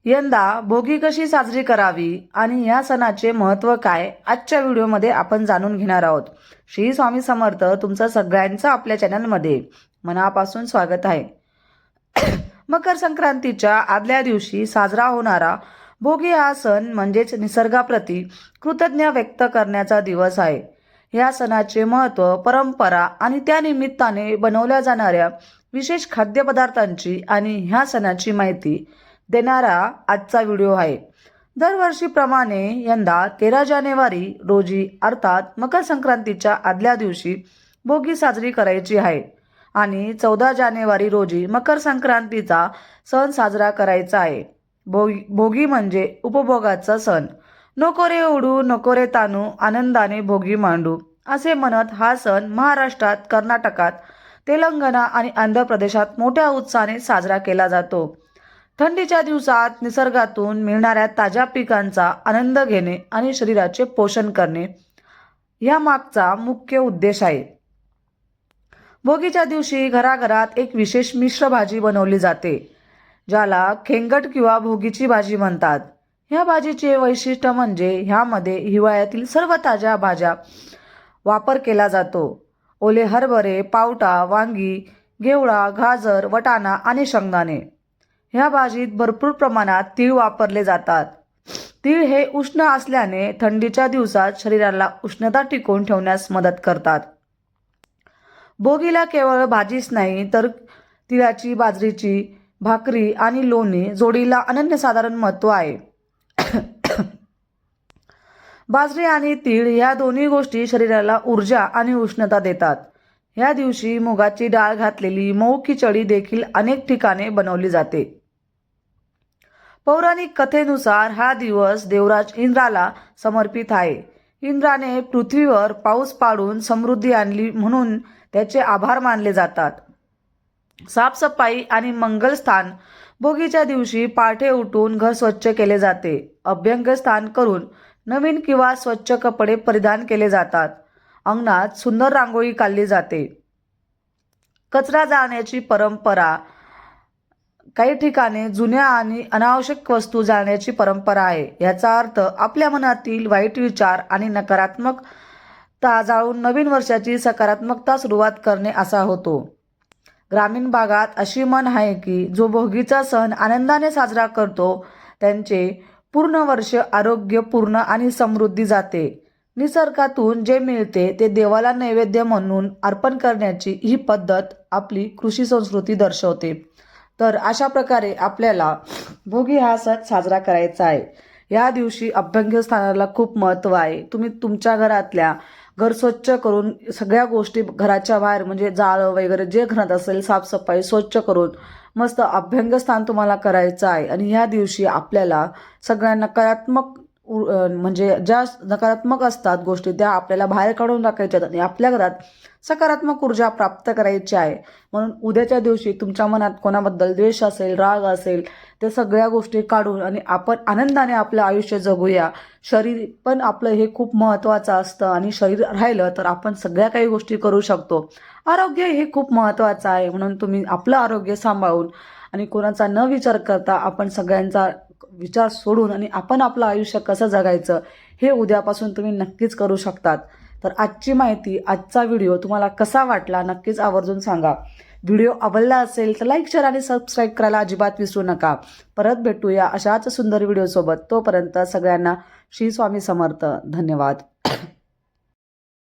यंदा भोगी कशी साजरी करावी आणि या सणाचे महत्त्व काय आजच्या व्हिडिओमध्ये आपण जाणून घेणार आहोत. श्री स्वामी समर्थ. तुमचं सगळ्यांचं आपल्या चॅनलमध्ये मनापासून स्वागत आहे. मकर संक्रांतीच्या आदल्या दिवशी साजरा होणारा भोगी हा सण म्हणजेच निसर्गाप्रती कृतज्ञ व्यक्त करण्याचा दिवस आहे. या सणाचे महत्त्व, परंपरा आणि त्या निमित्ताने बनवल्या जाणाऱ्या विशेष खाद्यपदार्थांची आणि ह्या सणाची माहिती देणारा आजचा व्हिडिओ आहे. दरवर्षीप्रमाणे यंदा 13 जानेवारी रोजी अर्थात मकर संक्रांतीच्या आदल्या दिवशी भोगी साजरी करायची आहे आणि 14 जानेवारी रोजी मकर संक्रांतीचा सण साजरा करायचा आहे. भोगी म्हणजे उपभोगाचा सण. नको रे उडू, नको रे तानू, आनंदाने भोगी मांडू असे म्हणत हा सण महाराष्ट्रात, कर्नाटकात, तेलंगणा आणि आंध्र प्रदेशात मोठ्या उत्साहाने साजरा केला जातो. थंडीच्या दिवसात निसर्गातून मिळणाऱ्या ताज्या पिकांचा आनंद घेणे आणि शरीराचे पोषण करणे या मागचा मुख्य उद्देश आहे. भोगीच्या दिवशी घराघरात एक विशेष मिश्र भाजी बनवली जाते, ज्याला खेंगट किंवा भोगीची भाजी म्हणतात. ह्या भाजीचे वैशिष्ट्य म्हणजे ह्यामध्ये हिवाळ्यातील सर्व ताज्या भाज्या वापर केला जातो. ओले हरभरे, पावटा, वांगी, घेवडा, गाजर, वाटाणा आणि शेंगदाणे. ह्या भाजीत भरपूर प्रमाणात तीळ वापरले जातात. तीळ हे उष्ण असल्याने थंडीच्या दिवसात शरीराला उष्णता टिकवून ठेवण्यास मदत करतात. भोगीला केवळ भाजीच नाही तर तिळाची, बाजरीची भाकरी आणि लोणी जोडीला अनन्यसाधारण महत्त्व आहे. बाजरी आणि तीळ या दोन्ही गोष्टी शरीराला ऊर्जा आणि उष्णता देतात. या दिवशी मुगाची डाळ घातलेली मऊ खिचडी देखील अनेक ठिकाणी बनवली जाते. पौराणिक कथेनुसार हा दिवस देवराज इंद्राला समर्पित आहे. इंद्राने पृथ्वीवर पाऊस पाडून समृद्धी आणली म्हणून त्याचे आभार मानले जातात. साफसफाई आणि मंगलस्थान. भोगीच्या दिवशी पहाटे उठून घर स्वच्छ केले जाते. अभ्यंगस्नान करून नवीन किंवा स्वच्छ कपडे परिधान केले जातात. अंगणात सुंदर रांगोळी काढली जाते. कचरा जाळण्याची परंपरा. काही ठिकाणी जुन्या आणि अनावश्यक वस्तू जाळण्याची परंपरा आहे. याचा अर्थ आपल्या मनातील वाईट विचार आणि नकारात्मकता जाळून नवीन वर्षाची सकारात्मकता सुरुवात करणे असा होतो. ग्रामीण भागात अशी म्हण आहे की जो भोगीचा सण आनंदाने साजरा करतो त्यांचे पूर्ण वर्ष आरोग्यपूर्ण आणि समृद्धी जाते. निसर्गातून जे मिळते ते देवाला नैवेद्य म्हणून अर्पण करण्याची ही पद्धत आपली कृषी संस्कृती दर्शवते. तर अशा प्रकारे आपल्याला भोगी हा सण साजरा करायचा आहे. या दिवशी अभ्यंगस्नानाला खूप महत्त्व आहे. तुम्ही तुमच्या घरातल्या घर स्वच्छ करून सगळ्या गोष्टी घराच्या बाहेर म्हणजे जाळं वगैरे जे घरात असेल साफसफाई स्वच्छ करून मस्त अभ्यंगस्नान तुम्हाला करायचं आहे. आणि ह्या दिवशी आपल्याला सगळ्या नकारात्मक म्हणजे ज्या नकारात्मक असतात गोष्टी त्या आपल्याला बाहेर काढून टाकायच्या आणि आपल्या घरात सकारात्मक ऊर्जा प्राप्त करायची आहे. म्हणून उद्याच्या दिवशी तुमच्या मनात कोणाबद्दल द्वेष असेल, राग असेल, ते सगळ्या गोष्टी काढून आणि आपण आनंदाने आपलं आयुष्य जगूया. शरीर पण आपलं हे खूप महत्त्वाचं असतं आणि शरीर राहिलं तर आपण सगळ्या काही गोष्टी करू शकतो. आरोग्य हे खूप महत्त्वाचं आहे. म्हणून तुम्ही आपलं आरोग्य सांभाळून आणि कोणाचा न विचार करता आपण सगळ्यांचा विचार सोडून आणि आपण आपलं आयुष्य कसं जगायचं हे उद्यापासून तुम्ही नक्कीच करू शकतात. तर आजची माहिती, आजचा व्हिडिओ तुम्हाला कसा वाटला नक्कीच आवर्जून सांगा. व्हिडिओ आवडला असेल तर लाईक, शेअर आणि सबस्क्राईब करायला अजिबात विसरू नका. परत भेटूया अशाच सुंदर व्हिडिओसोबत. तोपर्यंत सगळ्यांना श्री स्वामी समर्थ. धन्यवाद.